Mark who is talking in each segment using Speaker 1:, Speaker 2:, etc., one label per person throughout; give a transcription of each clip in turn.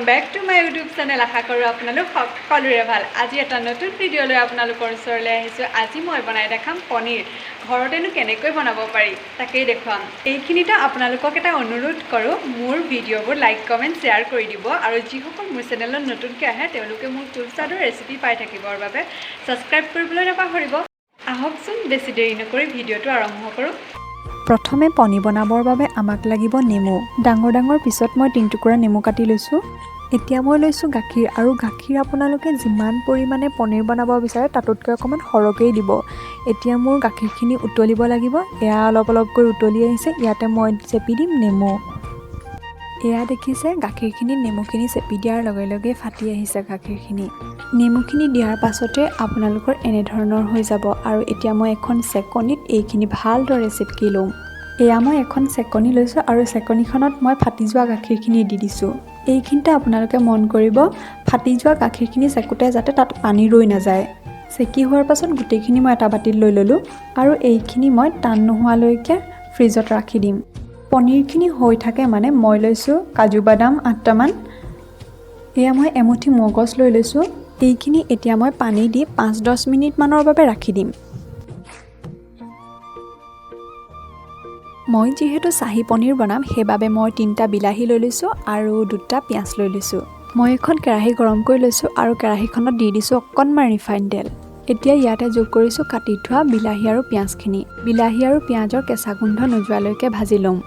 Speaker 1: Back to my YouTube channel. আশা কৰোঁ আপোনালোক সকলোৰে ভাল। আজি এটা নতুন ভিডিঅ' লৈ আপোনালোকৰ ওচৰলৈ আহিছোঁ। আজি মই বনাই দেখাম পনীৰ। ঘৰতেনো কেনেকৈ বনাব পাৰি তাকেই দেখুৱাম। এইখিনিতে আপোনালোকক এটা অনুৰোধ কৰোঁ, মোৰ ভিডিঅ'বোৰ লাইক কমেণ্ট শ্বেয়াৰ কৰি দিব আৰু যিসকল মোৰ চেনেলত নতুনকৈ আহে তেওঁলোকে মোৰ সুস্বাদু ৰেচিপি পাই থাকিবৰ বাবে ছাবস্ক্ৰাইব কৰিবলৈ নাপাহৰিব। আহকচোন বেছি দেৰি নকৰি ভিডিঅ'টো আৰম্ভ কৰোঁ।
Speaker 2: প্ৰথমে পনীৰ বনাবৰ বাবে আমাক লাগিব নেমু। ডাঙৰ পিছত মই 3 টুকুৰা নেমু কাটি লৈছোঁ। এতিয়া মই লৈছোঁ গাখীৰ, আৰু গাখীৰ আপোনালোকে যিমান পৰিমাণে পনীৰ বনাব বিচাৰে তাতোতকৈ অকণমান সৰহকৈয়ে দিব। এতিয়া মোৰ গাখীৰখিনি উতলিব লাগিব। এয়া অলপকৈ উতলি আহিছে। ইয়াতে মই চেপি দিম নেমু। এয়া দেখিছে গাখীৰখিনি নেমুখিনি চেপি দিয়াৰ লগে লগে ফাটি আহিছে গাখীৰখিনি। নেমুখিনি দিয়াৰ পাছতে আপোনালোকৰ এনেধৰণৰ হৈ যাব। আৰু এতিয়া মই এখন চেকনিত এইখিনি ভালদৰে চেকি ল'ম। এয়া মই এখন চেকনি লৈছোঁ আৰু চেকনিখনত মই ফাটি যোৱা গাখীৰখিনি দি দিছোঁ। এইখিনিতে আপোনালোকে মন কৰিব, ফাটি যোৱা গাখীৰখিনি চেকোতে যাতে তাত পানী ৰৈ নাযায়। চেকি হোৱাৰ পাছত গোটেইখিনি মই এটা বাতিত লৈ ল'লোঁ আৰু এইখিনি মই টান নোহোৱালৈকে ফ্ৰিজত ৰাখি দিম। পনীৰখিনি হৈ থাকে মানে মই লৈছোঁ কাজু বাদাম 8টামান। এয়া মই এমুঠি মগজ লৈ লৈছোঁ। এইখিনি এতিয়া মই পানী দি 5-10 মিনিটমানৰ বাবে ৰাখি দিম। মই যিহেতু চাহী পনীৰ বনাম সেইবাবে মই 3টা বিলাহী লৈ লৈছোঁ আৰু 2টা পিঁয়াজ লৈ লৈছোঁ। মই এখন কেৰাহী গৰম কৰি লৈছোঁ আৰু কেৰাহীখনত দি দিছোঁ অকণমান ৰিফাইন তেল। এতিয়া ইয়াতে যোগ কৰিছোঁ কাটি থোৱা বিলাহী আৰু পিঁয়াজখিনি। বিলাহী আৰু পিঁয়াজৰ কেঁচা গোন্ধ নোযোৱালৈকে ভাজি ল'ম।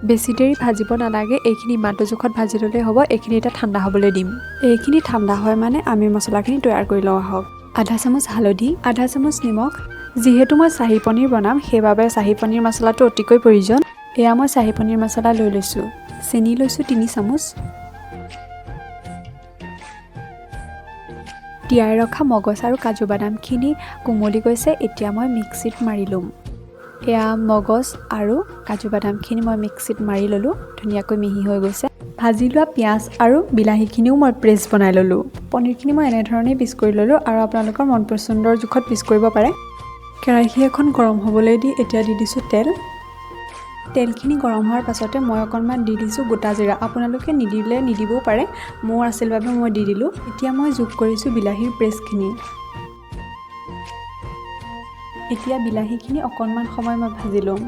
Speaker 2: বেছি দেৰি ভাজিব নালাগে, এইখিনি ইমানটো জোখত ভাজি ল'লেই হ'ব। এইখিনি এতিয়া ঠাণ্ডা হ'বলৈ দিম। এইখিনি ঠাণ্ডা হয় মানে আমি মছলাখিনি তৈয়াৰ কৰি লওঁ আহক। আধা চামুচ হালধি, আধা চামুচ নিমখ। যিহেতু মই চাহী পনীৰ বনাম সেইবাবে চাহী পনীৰ মছলাটো অতিকৈ প্ৰয়োজন। এয়া মই চাহী পনীৰ মছলা লৈ লৈছোঁ। চেনি লৈছোঁ 3 চামুচ। তিয়াই ৰখা মগজ আৰু কাজু বাদামখিনি কোমলি গৈছে। এতিয়া মই মিক্সিত মাৰি ল'ম। এয়া মগজ আৰু কাজু বাদামখিনি মই মিক্সিত মাৰি ল'লোঁ। ধুনীয়াকৈ মিহি হৈ গৈছে। ভাজি লোৱা পিঁয়াজ আৰু বিলাহীখিনিও মই পেষ্ট বনাই ল'লোঁ। পনীৰখিনি মই এনেধৰণেই পিচ কৰি ল'লোঁ আৰু আপোনালোকৰ মন পচন্দৰ জোখত পিচ কৰিব পাৰে। কেৰাহী এখন গৰম হ'বলৈ দি এতিয়া দি দিছোঁ তেল। তেলখিনি গৰম হোৱাৰ পাছতে মই অকণমান দি দিছোঁ গোটা জিৰা। আপোনালোকে নিদিলে নিদিবও পাৰে, মোৰ আছিল বাবে মই দি দিলোঁ। এতিয়া মই যোগ কৰিছোঁ বিলাহীৰ পেষ্টখিনি। এতিয়া বিলাহীখিনি অকণমান সময় মই ভাজি ল'ম।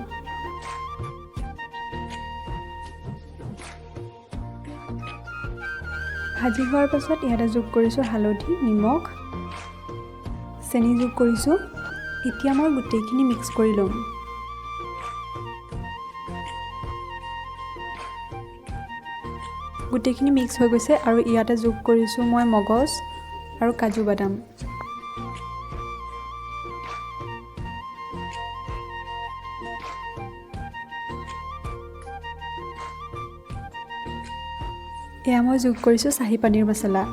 Speaker 2: ভাজি হোৱাৰ পাছত ইয়াতে যোগ কৰিছোঁ হালধি, নিমখ, চেনি যোগ কৰিছোঁ। এতিয়া মই গোটেইখিনি মিক্স কৰি ল'ম। গোটেইখিনি মিক্স হৈ গৈছে আৰু ইয়াতে যোগ কৰিছোঁ মই মগজ আৰু কাজু বাদাম। এয়া মই যোগ কৰিছোঁ চাহী পনীৰ মছলা।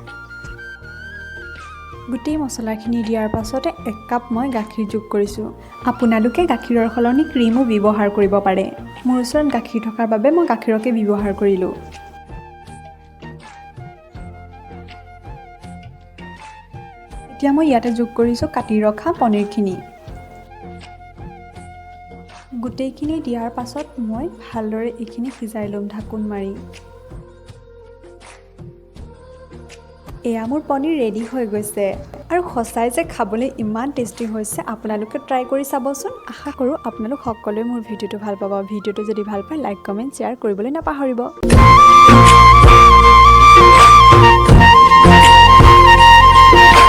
Speaker 2: গোটেই মছলাখিনি দিয়াৰ পাছতে 1 কাপ মই গাখীৰ যোগ কৰিছোঁ। আপোনালোকে গাখীৰৰ সলনি ক্ৰীমো ব্যৱহাৰ কৰিব পাৰে। মোৰ ওচৰত গাখীৰ থকাৰ বাবে মই গাখীৰকে ব্যৱহাৰ কৰিলোঁ। এতিয়া মই ইয়াতে যোগ কৰিছোঁ কাটি ৰখা পনীৰখিনি। গোটেইখিনি দিয়াৰ পাছত মই ভালদৰে এইখিনি সিজাই ল'ম ঢাকোন মাৰি। এয়া মোৰ পনীৰ ৰেডি হৈ গৈছে আৰু সঁচাই যে খাবলৈ ইমান টেষ্টি হৈছে। আপোনালোকে ট্ৰাই কৰি চাবচোন। আশা কৰোঁ আপোনালোক সকলোৱে মোৰ ভিডিঅ'টো ভাল পাব। ভিডিঅ'টো যদি ভাল পায় লাইক কমেণ্ট শ্বেয়াৰ কৰিবলৈ নাপাহৰিব।